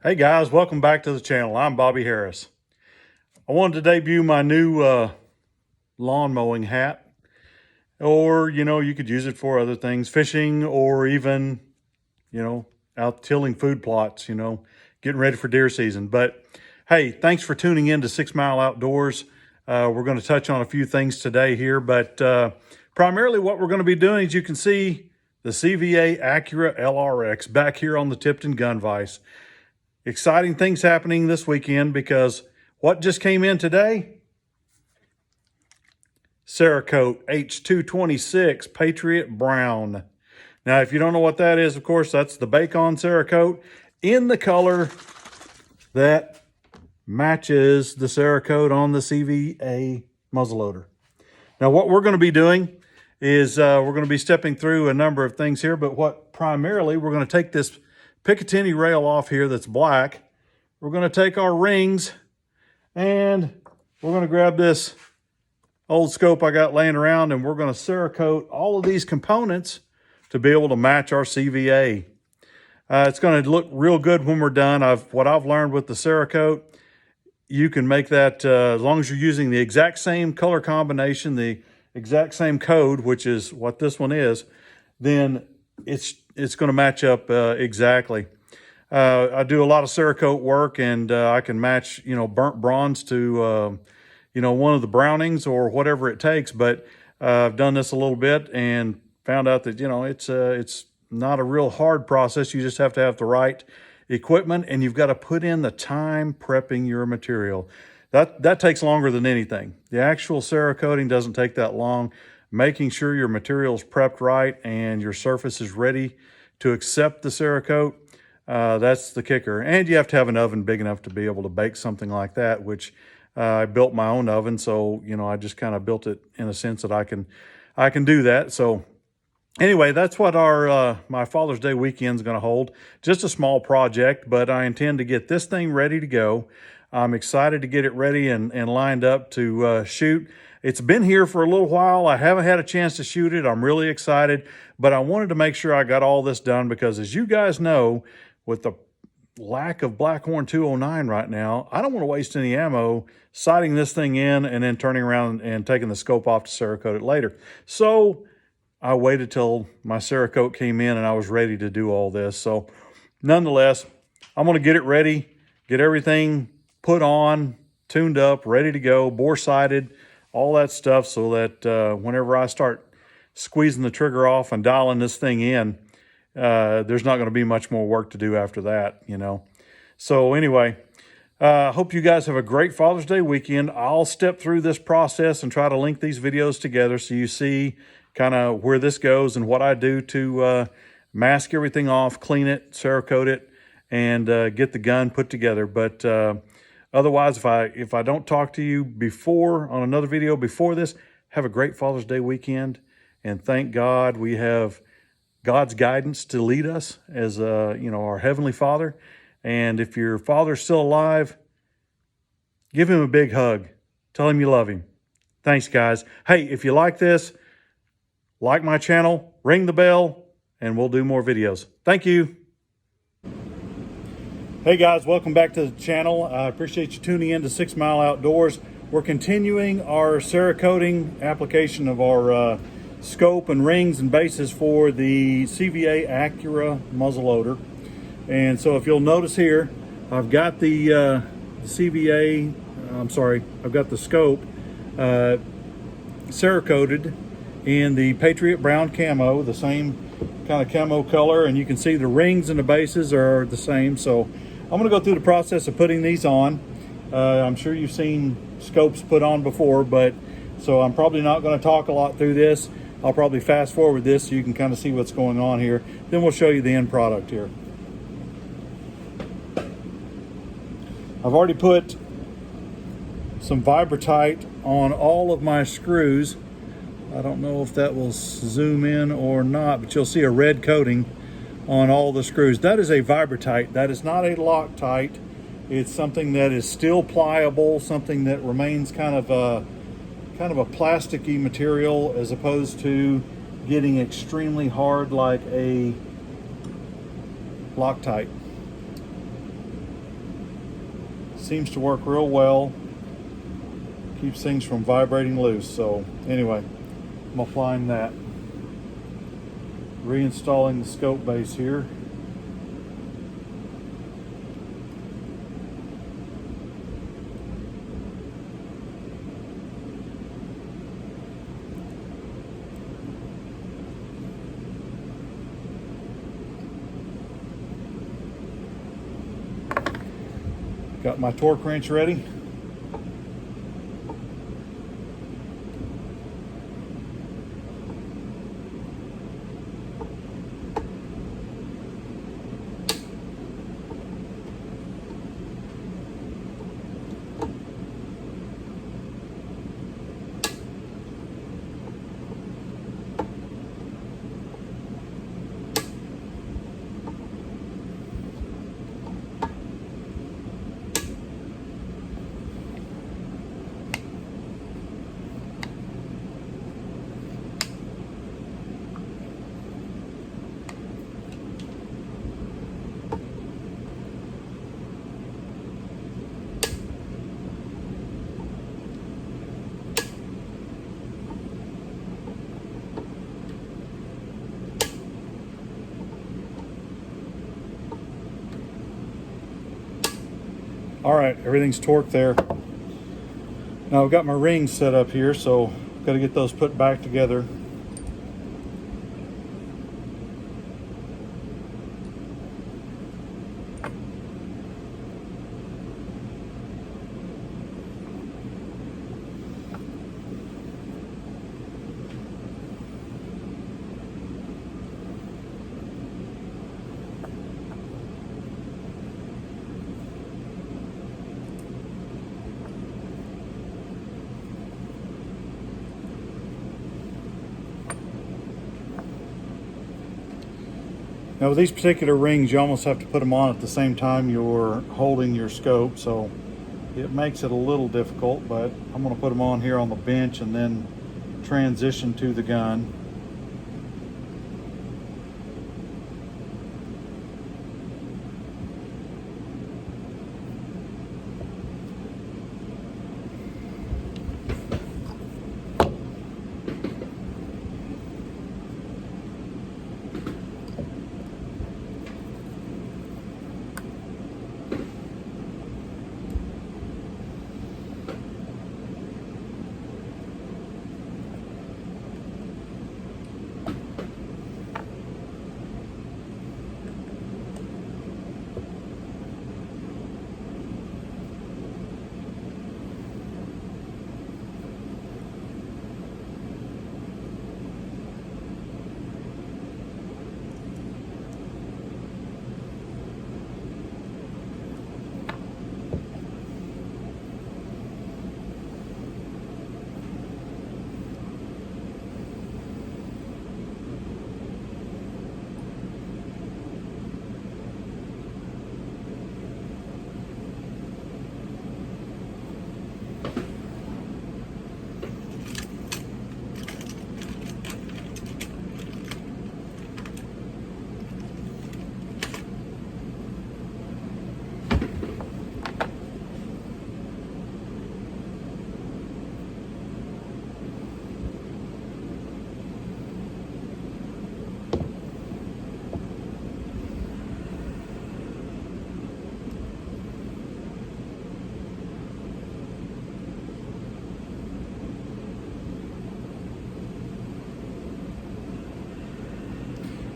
Hey guys, welcome back to the channel. I'm Bobby Harris. I wanted to debut my new lawn mowing hat, or you could use it for other things, fishing, or even out tilling food plots, getting ready for deer season. But hey, thanks for tuning in to 6 Mile Outdoors. We're going to touch on a few things today here, but primarily what we're going to be doing, as you can see, the CVA Accura LR-X back here on the Tipton gun vise. Exciting things happening this weekend because what just came in today? Cerakoted H226 Patriot Brown. Now, if you don't know what that is, of course, that's the Bacon Cerakote in the color that matches the Cerakote on the CVA muzzleloader. Now, what we're going to be doing is we're going to be stepping through a number of things here, but what primarily we're going to take this Picatinny rail off here that's black. We're going to take our rings and we're going to grab this old scope I got laying around, and we're going to Cerakote all of these components to be able to match our CVA. It's going to look real good when we're done. What I've learned with the Cerakote, you can make that as long as you're using the exact same color combination, the exact same code, which is what this one is, then it's going to match up exactly. I do a lot of Cerakote work, and I can match burnt bronze to one of the Brownings or whatever it takes. But I've done this a little bit and found out that it's not a real hard process. You just have to have the right equipment, and you've got to put in the time prepping your material. That takes longer than anything. The actual Cerakoting doesn't take that long. Making sure your material is prepped right and your surface is ready to accept the Cerakote, that's the kicker. And you have to have an oven big enough to be able to bake something like that, which I built my own oven, so I just kind of built it in a sense that I can do that. So anyway, that's what our my Father's Day weekend is going to hold. Just a small project, but I intend to get this thing ready to go. I'm excited to get it ready and lined up to shoot. It's been here for a little while. I haven't had a chance to shoot it. I'm really excited, but I wanted to make sure I got all this done because, as you guys know, with the lack of Blackhorn 209 right now, I don't want to waste any ammo sighting this thing in and then turning around and taking the scope off to Cerakote it later. So I waited till my Cerakote came in and I was ready to do all this. So nonetheless, I'm going to get it ready, get everything put on, tuned up, ready to go, bore sighted, all that stuff, so that whenever I start squeezing the trigger off and dialing this thing in, there's not going to be much more work to do after that, So anyway, I hope you guys have a great Father's Day weekend. I'll step through this process and try to link these videos together so you see kind of where this goes and what I do to mask everything off, clean it, Cerakote it, and get the gun put together. But otherwise, if I don't talk to you before on another video before this, have a great Father's Day weekend, and thank God we have God's guidance to lead us as our Heavenly Father. And if your father's still alive, give him a big hug. Tell him you love him. Thanks, guys. Hey, if you like this, like my channel, ring the bell, and we'll do more videos. Thank you. Hey guys, welcome back to the channel. I appreciate you tuning in to 6 Mile Outdoors. We're continuing our Cerakoting application of our scope and rings and bases for the CVA Accura muzzleloader. And so if you'll notice here, I've got the I've got the scope Cerakoted in the Patriot Brown camo, the same kind of camo color, and you can see the rings and the bases are the same. So I'm going to go through the process of putting these on. I'm sure you've seen scopes put on before, so I'm probably not going to talk a lot through this. I'll probably fast forward this so you can kind of see what's going on here. Then we'll show you the end product here. I've already put some Vibratite on all of my screws. I don't know if that will zoom in or not, but you'll see a red coating on all the screws. That is a Vibratite. That is not a Loctite. It's something that is still pliable, something that remains kind of a plasticky material, as opposed to getting extremely hard like a Loctite. seems to work real well. Keeps things from vibrating loose. So anyway, I'm applying that. Reinstalling the scope base here. Got my torque wrench ready. All right, everything's torqued there. Now I've got my rings set up here, so I've got to get those put back together. Now with these particular rings, you almost have to put them on at the same time you're holding your scope, so it makes it a little difficult, but I'm going to put them on here on the bench and then transition to the gun.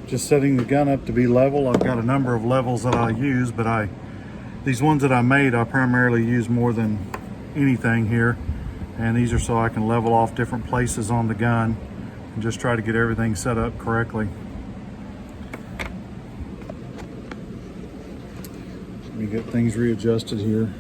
Just setting the gun up to be level. I've got a number of levels that I use, but these ones that I made, I primarily use more than anything here. And these are so I can level off different places on the gun and just try to get everything set up correctly. Let me get things readjusted here.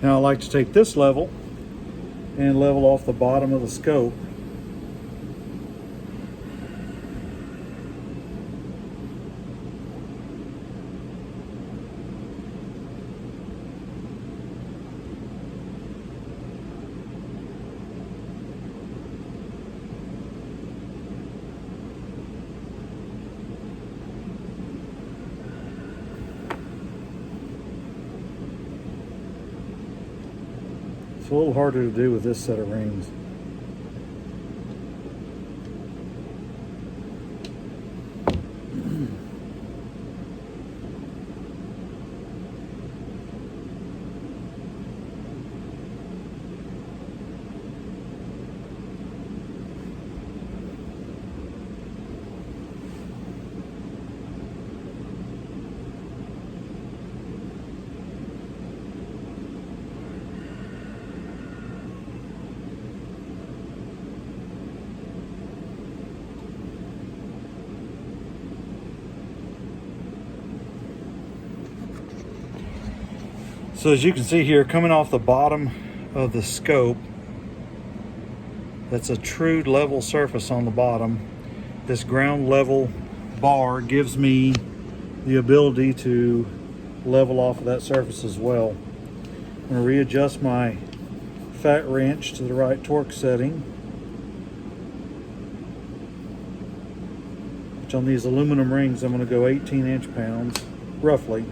Now I like to take this level and level off the bottom of the scope. It's a little harder to do with this set of rings. So as you can see here, coming off the bottom of the scope, that's a true level surface on the bottom. This ground level bar gives me the ability to level off of that surface as well. I'm going to readjust my fat wrench to the right torque setting, which on these aluminum rings I'm going to go 18 inch-pounds, roughly.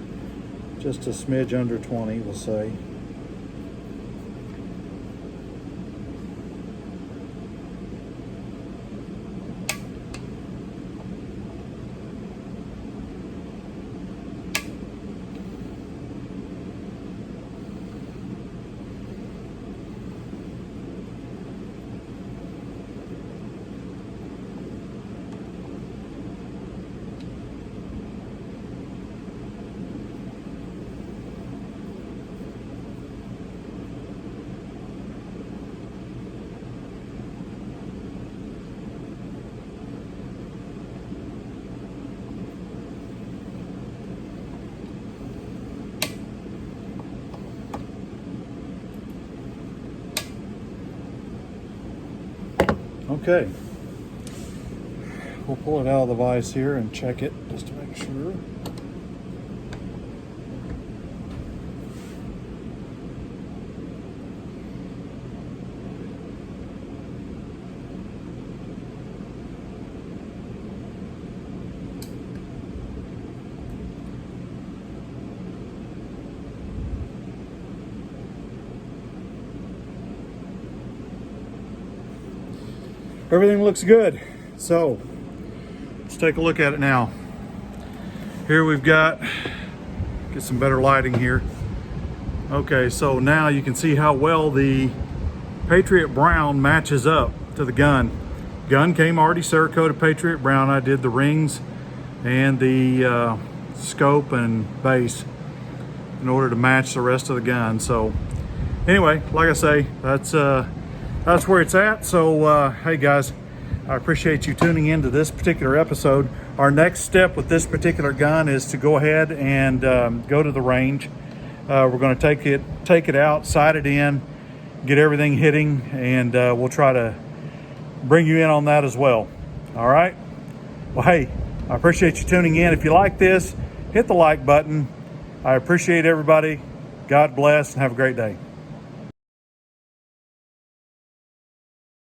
Just a smidge under 20, we'll say. Okay, we'll pull it out of the vise here and check it just to make sure. Everything looks good. So let's take a look at it now. Here we've got, get some better lighting here. Okay, so now you can see how well the Patriot Brown matches up to the gun. Gun came already Cerakoted Patriot Brown. I did the rings and the scope and base in order to match the rest of the gun. So anyway, like I say, that's where it's at. So hey guys, I appreciate you tuning into this particular episode. Our next step with this particular gun is to go ahead and go to the range. We're going to take it out, sight it in, get everything hitting, and we'll try to bring you in on that as well. All right, well hey, I appreciate you tuning in. If you like this, hit the like button. I appreciate everybody. God bless and have a great day.